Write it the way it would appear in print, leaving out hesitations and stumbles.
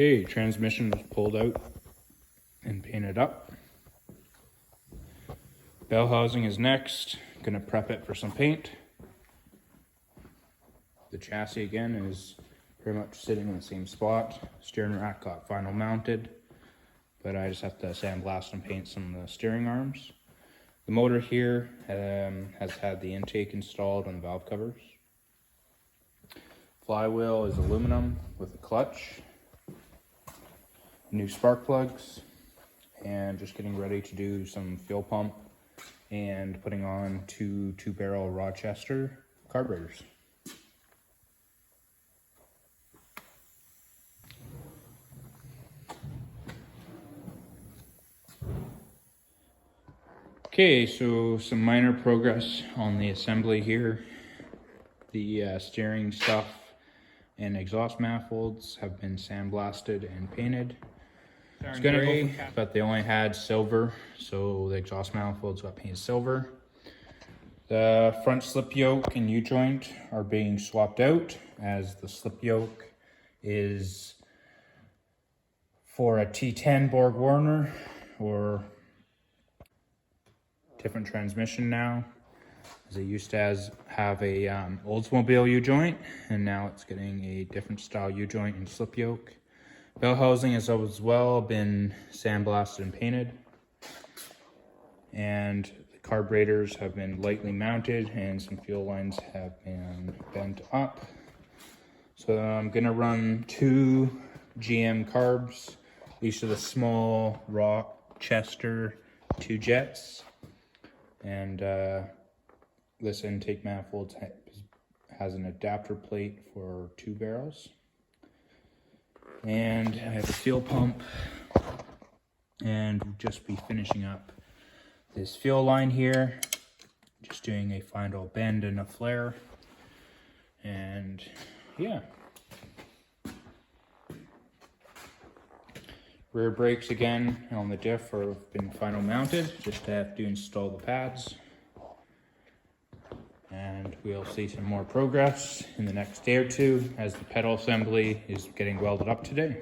Okay, transmission is pulled out and painted up. Bell housing is next. Gonna prep it for some paint. The chassis again is pretty much sitting in the same spot. Steering rack got final mounted, but I just have to sandblast and paint some of the steering arms. The motor here has had the intake installed on the valve covers. Flywheel is aluminum with a clutch. New spark plugs, and just getting ready to do some fuel pump and putting on two barrel Rochester carburetors. Okay, so some minor progress on the assembly here. The steering stuff and exhaust manifolds have been sandblasted and painted. It's gray, but they only had silver, so the exhaust manifolds got painted silver. The front slip yoke and U-joint are being swapped out, as the slip yoke is for a T10 Borg Warner or different transmission now, as it used to have a Oldsmobile U-joint, and now it's getting a different style U-joint and slip yoke. Bell housing has as well been sandblasted and painted, and the carburetors have been lightly mounted, and some fuel lines have been bent up. So I'm gonna run 2 GM carbs, each of the small Rochester 2 jets, and this intake manifold has an adapter plate for 2 barrels. And I have a fuel pump, and we'll just be finishing up this fuel line here, just doing a final bend and a flare, and yeah. Rear brakes again on the diff have been final mounted, just have to install the pads, and we'll see some more progress in the next day or two as the pedal assembly is getting welded up today.